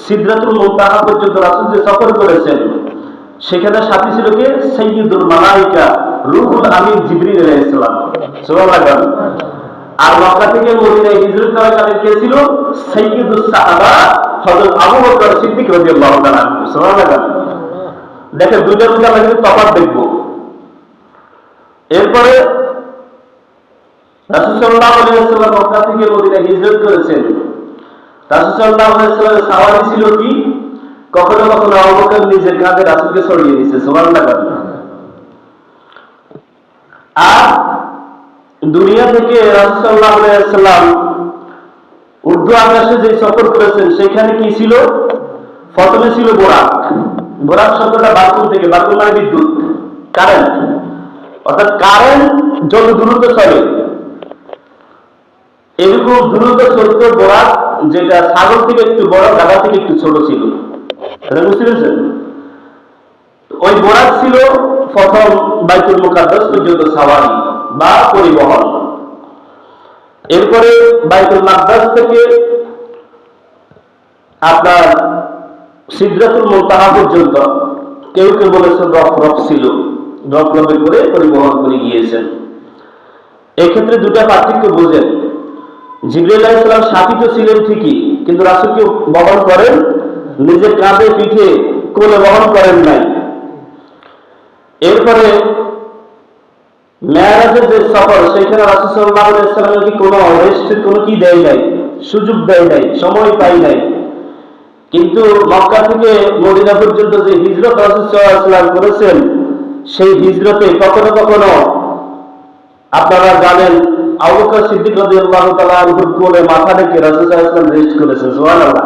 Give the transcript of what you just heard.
সিদরাতুল মুনতাহা পর্যন্ত রাসূল যে সফর করেছেন, সেখানে সাথী ছিল কে? সাইয়্যিদুল মালায়েকা রূহুল আমিন জিবরিল আলাইহিস সালাম। সুবহানাল্লাহ। আর মক্কা থেকে মদিনায় হিজরত করাকালীন কে ছিল? সাইয়্যিদুস সাহাবা হযরত আবু বকর সিদ্দিক রাদিয়াল্লাহু তাআলা। সুবহানাল্লাহ। দেখেন দুইটার মধ্যে আমরা কিন্তু তফাৎ দেখব। এরপরে রাসূল সাল্লাল্লাহু আলাইহি ওয়াসাল্লাম মক্কা থেকে মদিনায় হিজরত করেছেন। রাসূল সাল্লাল্লাহু আলাইহি ওয়াসাল্লামের সাওয়ারি ছিল কি? কখনো কখনো আবু বকর নিজের কাঁধে রাসূলকে ছড়িয়ে দিয়েছে। সুবহানাল্লাহ। আর দুনিয়া থেকে রাসূল সাল্লাল্লাহু আলাইহি ওয়াসাল্লাম ঊর্ধ্ব আকাশে যে সফর করেছেন, সেখানে কি ছিল? প্রথমে ছিল বোরাক। বোরাক শব্দটা বাকুল থেকে, বাকুল মানে বিদ্যুৎ, কারেন্ট। অর্থাৎ কারেন্ট যত দ্রুত চলে, এরকম দ্রুত চলত বোরাক, যেটা সাগর থেকে একটু বড়, গাধা থেকে একটু ছোট ছিল। বুঝতে পেরেছেন? ওই বোরাক ছিল প্রথম বাইতুল মুকাদ্দাস পর্যন্ত সাওয়ারি বা পরিবহন। এরপরে বাইতুল মাকদাস থেকে আপনার সিদরাতুল মুনতাহা পর্যন্ত কেউ কেউ বলেছেন রফ ছিল, রফে করে পরিবহন করে গিয়েছেন। এক্ষেত্রে দুটা পার্থক্য বুঝেন। জিবরাইল আলাইহিস সালাম সাথী তো ছিলেন ঠিকই, কিন্তু রাসূলকে বহন করেন নিজের কাঁধে, পিঠে, কোলে বহন করেন নাই। এরপরে মেরাজের যে সফর, সেখানে রাসূল সাল্লাল্লাহু আলাইহি ওয়াসাল্লামকে কোনো রেস্ট, কোনো কি দেয় নাই, সুযোগ দেয় নাই, সময় পাই নাই। কিন্তু মক্কা থেকে মদিনা পর্যন্ত যে হিজরত রাসূল সাল্লাল্লাহু আলাইহি ওয়াসাল্লাম করেছেন, সেই হিজরতে কখনো কখনো আপনারা জানেন আবু বকর সিদ্দিক রাদিয়াল্লাহু তাআলা আনহুর কোলে মাথা রেখে রাসূল সাল্লাল্লাহু আলাইহি ওয়াসাল্লাম রেস্ট করেছেন। সুবহানাল্লাহ।